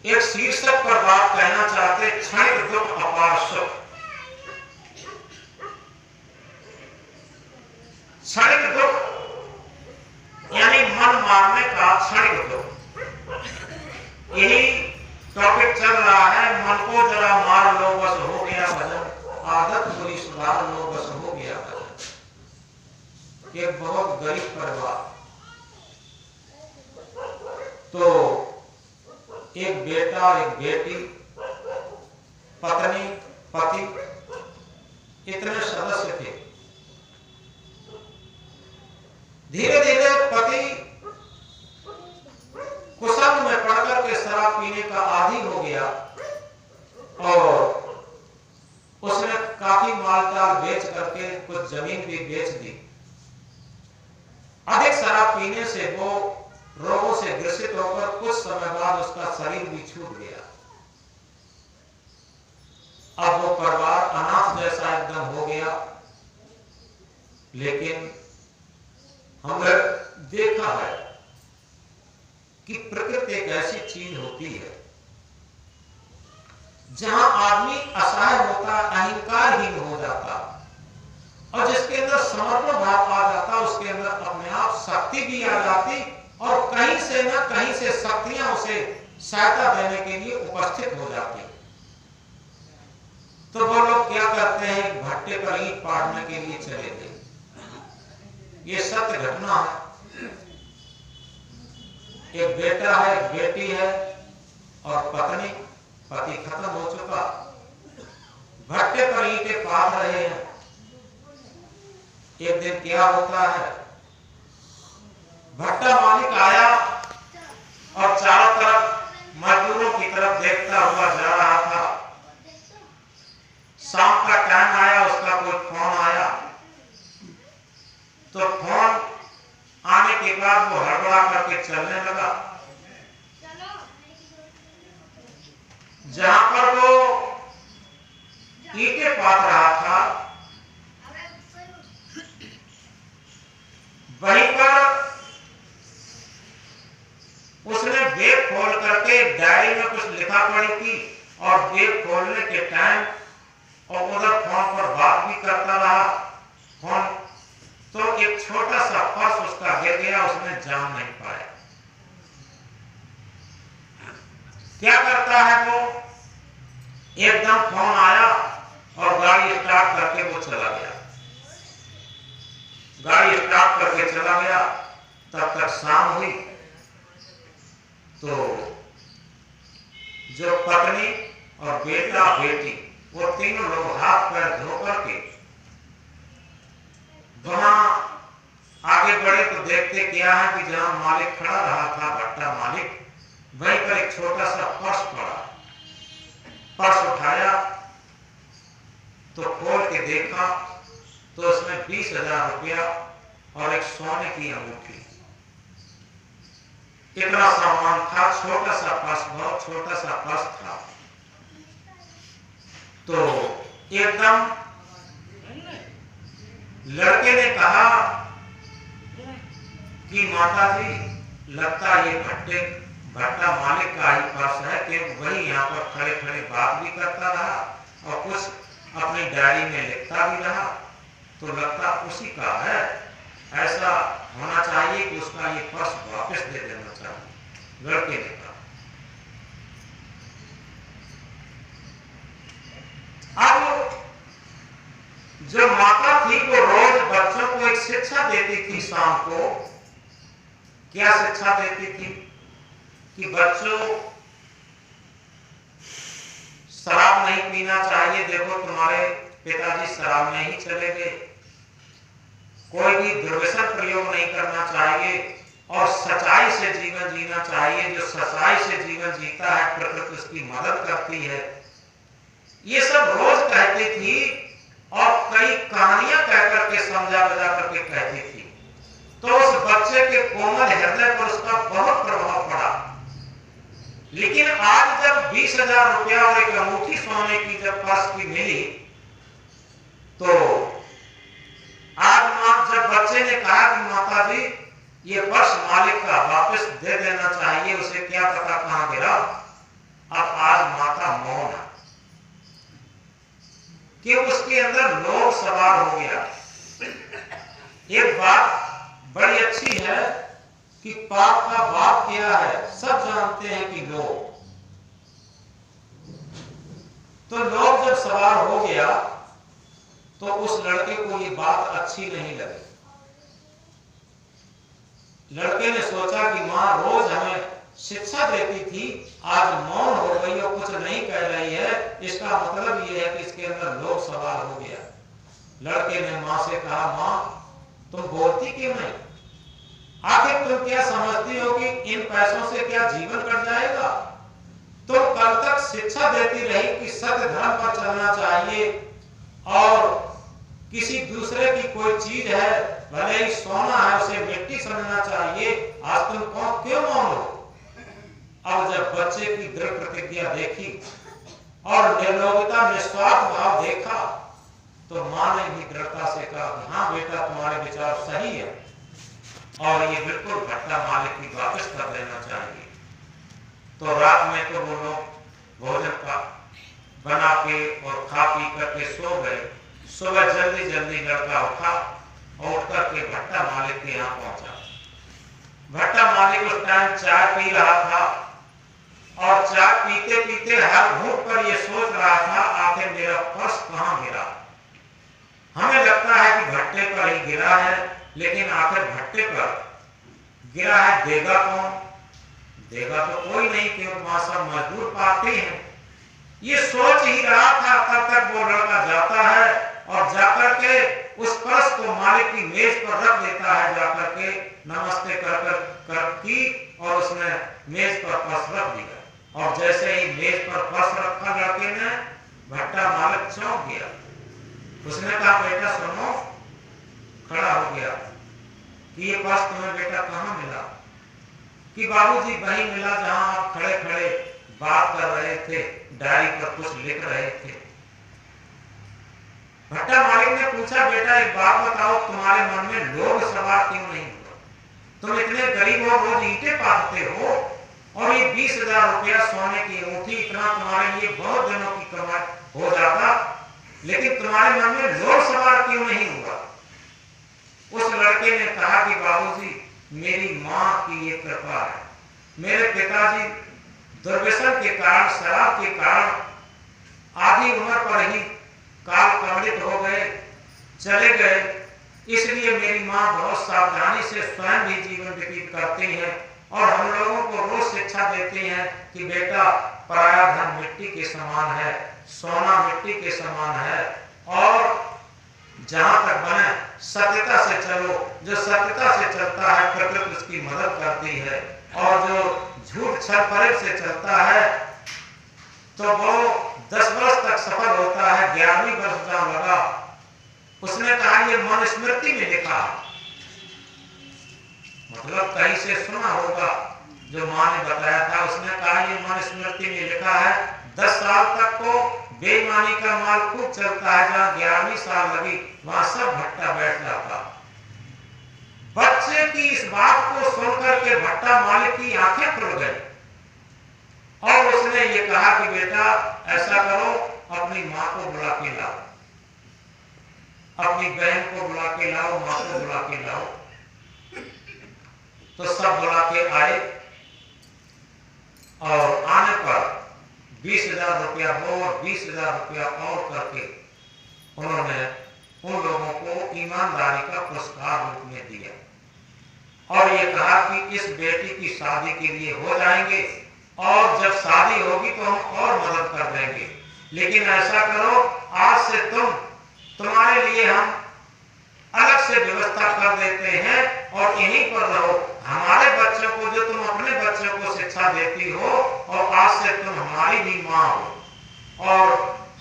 एक शीर्षक पर बात कहना चाहते, क्षणिक दुख अपार सुख। क्षणिक दुख यानी मन मारने का क्षणिक दुख, यही टॉपिक चल रहा है। मन को जरा मार लो बस हो गया भजन, आदत बुरी सुधार लो बस हो गया भजन। एक बहुत गरीब परिवार, तो एक बेटा एक बेटी, पत्नी पति, इतने सदस्य थे। धीरे धीरे पति कुसंग में पड़कर के शराब पीने का आदी हो गया और उसने काफी माल-ताल बेच करके कुछ जमीन भी बेच दी। अधिक शराब पीने से वो रोगों से ग्रसित होकर कुछ समय बाद उसका शरीर भी छूट गया। अब वो परिवार अनाथ जैसा एकदम हो गया। लेकिन हमने देखा है कि प्रकृति एक ऐसी चीज होती है जहां आदमी असहाय होता, अहंकारहीन हो जाता, और जिसके अंदर समर्पण भाव आ जाता, उसके अंदर अपने आप शक्ति भी आ जाती और कहीं से न कहीं से शक्तियां उसे सहायता देने के लिए उपस्थित हो जाती। तो वो लोग क्या करते हैं, भट्टे पर ईंट पाड़ने के लिए चले गए। ये सत्य घटना है। एक बेटा है एक बेटी है और पत्नी पति खत्म हो चुका, भट्टे पर ईंटें पाथ रहे हैं। एक दिन क्या होता है, भट्टा मालिक आया और चारों तरफ मजदूरों की तरफ देखता हुआ जा रहा था। शाम का टाइम आया, उसका कोई फोन आया, तो फोन आने के बाद वो हड़बड़ा करके चलने लगा। जहां पर वो ईंटें पाथ रहा था, वहीं पर उसने बैग खोल करके डायरी में कुछ लिखा पड़ी थी और बैग खोलने के टाइम और उधर फोन पर बात भी करता रहा। फोन तो एक छोटा सा पर्स उसका गिर गया, उसने जान नहीं पाया। क्या करता है वो, एकदम फोन आया और गाड़ी स्टार्ट करके वो चला गया। गाड़ी स्टार्ट करके चला गया, तब तक शाम हुई। तो जो पत्नी और बेटा बेटी, वो तीनों लोग हाथ पैर धो करके वहां आगे बढ़े तो देखते क्या है कि जहां मालिक खड़ा रहा था, भट्टा मालिक, वहीं पर एक छोटा सा पर्स पड़ा। पर्स उठाया तो खोल के देखा तो उसमें 20,000 रुपया और एक सोने की अंगूठी, इतना सामान था। छोटा सा पर्स, बहुत छोटा सा पर्स था। तो एकदम लड़के ने कहा कि माता जी, लगता ये भट्टा मालिक का ही पर्स है, कि वही यहाँ पर खड़े खड़े बात भी करता रहा और कुछ अपनी डायरी में लिखता भी रहा, तो लगता उसी का है। ऐसा होना चाहिए कि उसका ये पर्स वापस दे देना चाहिए। लड़के ने कहा। अब जो माता थी वो रोज बच्चों को एक शिक्षा देती थी। शाम को क्या शिक्षा देती थी कि बच्चों, शराब नहीं पीना चाहिए। देखो तुम्हारे पिताजी शराब में ही चले गए। कोई भी दुर्व्यसन प्रयोग नहीं करना चाहिए और सच्चाई से जीवन जीना चाहिए। जो सच्चाई से जीवन जीता है, प्रकृति उसकी मदद करती है। ये सब रोज कहती थी और कई कहानियां कहकर के समझा बुझा करके कहती थी। तो उस बच्चे के कोमल हृदय पर उसका बहुत प्रभाव पड़ा। लेकिन आज जब 20,000 रुपया और एक अंगूठी सोने की जब पर्स की मिली, तो आज जब बच्चे ने कहा कि माता जी, ये पर्स मालिक का वापस दे देना चाहिए, उसे क्या पता कहां गिरा, अब आज माता मौन है कि उसके अंदर लोभ सवार हो गया। एक बात बड़ी अच्छी है कि पाप का बाप क्या है, सब जानते हैं कि लोभ। तो लोभ जब सवार हो गया तो उस लड़के को ये बात अच्छी नहीं लगी। लड़के ने सोचा कि माँ रोज हमें शिक्षा देती थी, आज मौन हो गई और कुछ नहीं कह रही है, इसका मतलब ये है कि इसके अंदर लोभ सवार हो गया। लड़के ने माँ से कहा, माँ तुम बोलती क्यों नहीं? आखिर तुम क्या समझती हो कि इन पैसों से क्या जीवन कट जाएगा? तुम कल तक शिक्षा देती रही कि सत्य धर्म पर चलना चाहिए और किसी दूसरे की कोई चीज है, भले ही सोना है, उसे मिट्टी समझना चाहिए। आज तुम क्यों मौन हो? अब जब बच्चे की दृढ़ प्रतिज्ञा देखी और निर्लोभता निस्वार्थ भाव देखा तो मां ने भी दृढ़ता से कहा, हाँ बेटा तुम्हारे विचार सही है और ये बिल्कुल भट्टा मालिक की वापस कर देना चाहिए। तो रात में तो वो लोग भोजन का बना के और खा पी करके सो गए। सुबह जल्दी जल्दी लड़का उठा और उठ करके भट्टा मालिक के यहाँ पहुंचा। भट्टा मालिक उस टाइम चाय पी रहा था और चाय पीते पीते हर घूंट पर ये सोच रहा था, आखिर मेरा पर्स कहाँ गिरा। हमें लगता है कि भट्टे पर ही गिरा है, लेकिन आखिर भट्टे पर गिरा है, देगा कौन? देगा तो कोई नहीं, क्योंकि वहां सब मजदूर पाते हैं। ये सोच ही रहा था, तब तक वो लड़का जाता है और जाकर के उस पर्स को मालिक की मेज पर रख देता है। जाकर के नमस्ते कर की और उसने मेज पर पर्स रख दिया। और जैसे ही मेज पर पर्स रखा लड़के ने, भट्टा मालिक चौंक गया। उसने कहा, बेटा सुनो। खड़ा हो गया कि ये पर्स तुम्हें बेटा कहाँ मिला? कि बाबूजी वहीं मिला जहां आप खड़े खड़े बात कर रहे थे, डायरी पर कुछ लिख रहे थे। भट्टा मालिक ने पूछा, बेटा एक बात बताओ, तुम्हारे मन में लोभ सवार क्यों नहीं हुआ? तुम इतने गरीब हो, रोज ईंटें पाथते हो और ये 20,000 रुपया सोने की अंगूठी, इतना तुम्हारे लिए बहुत दिनों की कमाई हो जाता, लेकिन तुम्हारे मन में लोभ सवार क्यों नहीं हुआ? उस लड़के ने कहा कि बाबूजी मेरी माँ की ये कृपा है। मेरे पिताजी दुर्व्यसन के कारण, शराब के कारण आधी उम्र पर ही काल कवलित हो गए, चले गए। इसलिए मेरी माँ बहुत सावधानी से स्वयं भी जीवन व्यतीत करती हैं और हम लोगों को रोज शिक्षा देती हैं कि बेटा पराया धन मिट्टी के समान है, सोना मिट्टी के समान है और जहां तक बने सत्यता से चलो। जो सत्यता से चलता है प्रकृति उसकी मदद करती है और जो झूठ छल फरेब से चलता है तो वो 10 वर्ष तक सफल होता है, 11वीं वर्ष जहां लगा। उसने कहा ये मनुस्मृति में लिखा, मतलब कहीं से सुना होगा, जो मां ने बताया था। उसने कहा ये मनुस्मृति में लिखा है, 10 साल तक को बेईमानी का माल खूब चलता है, जहां 11वीं साल लगी वहां सब भट्टा बैठ जाता। बच्चे की इस बात को सुनकर के भट्टा मालिक की आंखें खुल गई और उसने ये कहा कि बेटा ऐसा करो, अपनी माँ को बुला के लाओ, अपनी बहन को बुला के लाओ, माँ को बुला के लाओ। तो सब बुला के आए और आने पर 20,000 रुपया हो और 20,000 रुपया और करके उन्होंने उन लोगों को ईमानदारी का पुरस्कार रूप में दिया और ये कहा कि इस बेटी की शादी के लिए हो जाएंगे और जब शादी होगी तो हम और मदद कर देंगे, लेकिन ऐसा करो आज से तुम्हारे लिए हम अलग से व्यवस्था कर देते हैं और यहीं पर रहो। हमारे बच्चों को, जो तुम अपने बच्चों को शिक्षा देती हो, और आज से तुम हमारी भी माँ हो और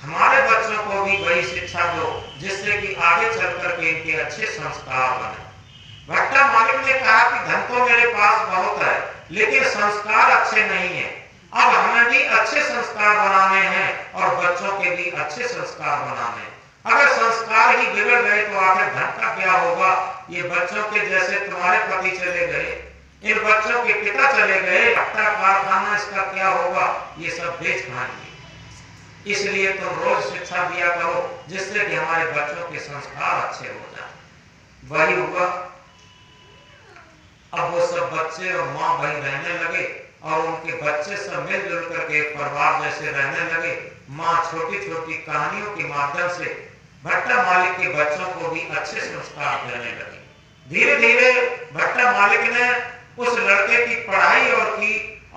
हमारे बच्चों को भी वही शिक्षा दो जिससे कि आगे चल करके इनके अच्छे संस्कार बने। भट्टा मालिक ने कहा कि धन तो मेरे पास बहुत है, लेकिन संस्कार अच्छे नहीं है। अब हमें भी अच्छे संस्कार बनाने हैं और बच्चों के भी अच्छे संस्कार बनाने हैं। अगर संस्कार ही बिगड़ गए तो आखिर धन का क्या होगा? ये बच्चों के जैसे तुम्हारे पति चले गए, इन बच्चों के पिता चले गए, भट्टा कारखाना इसका क्या होगा, ये सब बेच खाएंगे। इसलिए तुम रोज शिक्षा दिया करो जिससे कि हमारे बच्चों के संस्कार अच्छे हो जाए। वही हुआ। अब वो सब बच्चे और माँ भाई रहने लगे और उनके बच्चे सब मिलजुल करके परिवार जैसे रहने लगे। माँ छोटी छोटी कहानियों के माध्यम से भट्टा मालिक के बच्चों को भी अच्छे संस्कार देने लगी। धीरे धीरे भट्टा मालिक ने उस लड़के की पढ़ाई और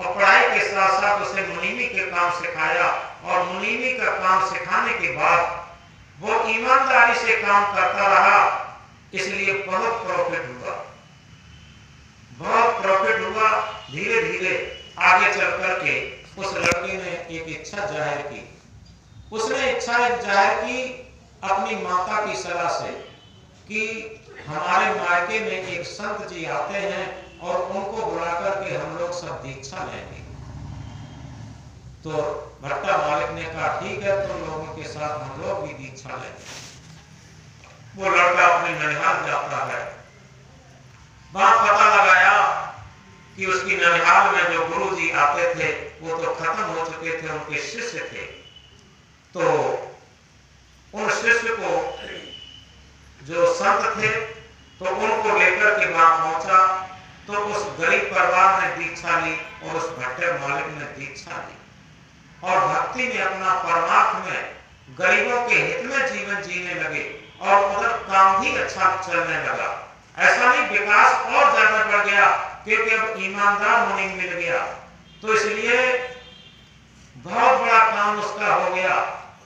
पढ़ाई के साथ साथ उसे मुनीमी के काम सिखाया और मुनीमी का काम सिखाने के बाद वो ईमानदारी से काम करता रहा। इसलिए बहुत प्रॉफिट हुआ। धीरे धीरे आगे चल करके उस लड़के ने एक इच्छा जाहिर की। उसने इच्छा जाहिर की अपनी माता की सलाह से कि हमारे मायके में एक संत जी आते हैं और उनको बुला करके हम लोग सब दीक्षा लेंगे। तो भट्टा मालिक ने कहा ठीक है, तुम लोगों के साथ हम लोग भी दीक्षा लेंगे। वो लड़का अपने ननिहाल जाता है। वहां पता लगाया कि उसकी ननिहाल में जो गुरुजी आते थे वो तो खत्म हो चुके थे, उनके शिष्य थे। तो उन शिष्य को जो संत थे तो उनको लेकर के वहां पहुंचा। तो उस गरीब परिवार ने दीक्षा ली और उस भट्टे मालिक ने दीक्षा ली और भक्ति में अपना परमार्थ में गरीबों के हित में जीवन जीने लगे और उधर काम भी अच्छा चलने लगा। ऐसा नहीं, विकास और ज्यादा बढ़ गया क्योंकि अब ईमानदार मुनि मिल गया। तो इसलिए बहुत बड़ा काम उसका हो गया।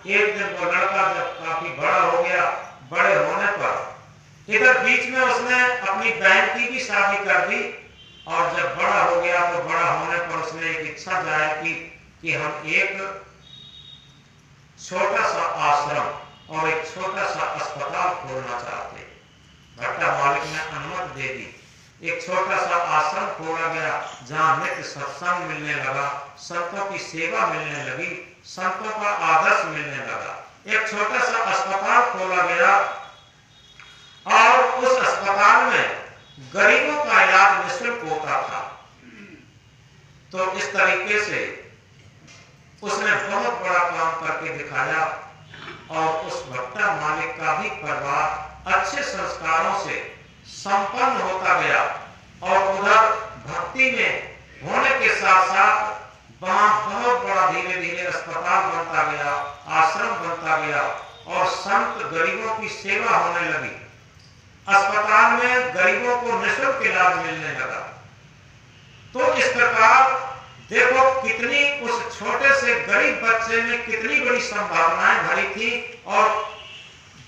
एक दिन वो लड़का जब काफी बड़ा हो गया, बड़े होने पर इधर बीच में उसने अपनी बहन की भी शादी कर दी और जब बड़ा हो गया तो बड़ा होने पर उसने एक इच्छा जाहिर की कि हम एक छोटा सा आश्रम और एक छोटा सा अस्पताल खोलना चाहते। भट्टा मालिक ने अनुमति दे दी। एक छोटा सा आश्रम खोला गया जहां नित्य सत्संग मिलने लगा, संतों की सेवा मिलने लगी, संतों का आदर्श मिलने लगा। एक छोटा सा अस्पताल खोला गया और उस अस्पताल में गरीबों का इलाज निःशुल्क होता था। तो इस तरीके से उसने बहुत बड़ा काम करके दिखाया और उस भट्टा मालिक का भी परिवार अच्छे संस्कारों से संपन्न होता गया और उधर भक्ति में होने के साथ साथ वहां बहुत बड़ा धीरे धीरे अस्पताल बनता गया, आश्रम बनता गया और संत गरीबों की सेवा होने लगी। अस्पताल में गरीबों को निःशुल्क इलाज मिलने लगा। तो इस प्रकार देखो कितनी उस छोटे से गरीब बच्चे में कितनी बड़ी संभावनाएं भरी थी और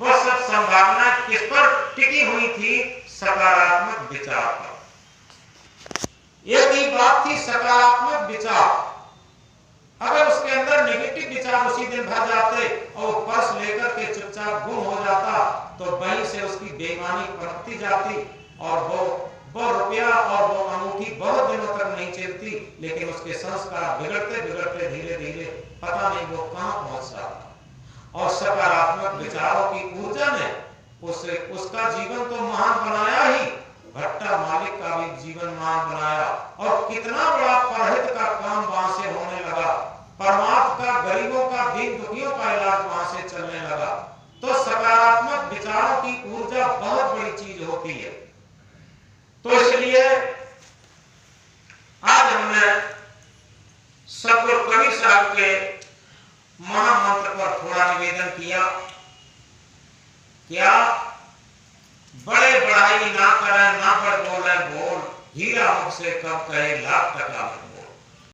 वह सब संभावनाएं किस पर टिकी हुई थी? सकारात्मक विचार पर। एक ही बात थी, सकारात्मक विचार। अगर उसके अंदर नेगेटिव विचार उसी दिन भर जाते और पर्स लेकर के चुपचाप गुम हो जाता तो वहीं से उसकी बेईमानी पनपती जाती और वो रुपया और वो अंगूठी बहुत दिनों तक नहीं चलती, लेकिन उसके संस्कार बिगड़ते बिगड़ते धीरे धीरे पता नहीं वो कहां पहुंच जाता। और सकारात्मक विचारों की ऊर्जा ने उसका जीवन तो महान बनाया ही, भट्टा मालिक का भी जीवन महान बनाया और कितना बड़ा परहित का काम वहां से होने लगा। परमात्मा का, गरीबों का, दीन दुखियों का इलाज वहां से चलने लगा। तो सकारात्मक विचारों की ऊर्जा बहुत बड़ी चीज होती है। तो इसलिए आज हमने सतगुरु कबीर साहब के महामंत्र पर थोड़ा निवेदन किया। क्या बड़े बढ़ाई ना करें, ना बढ़ बोले बोल, हीरा मुझसे कब कहे लाख टका।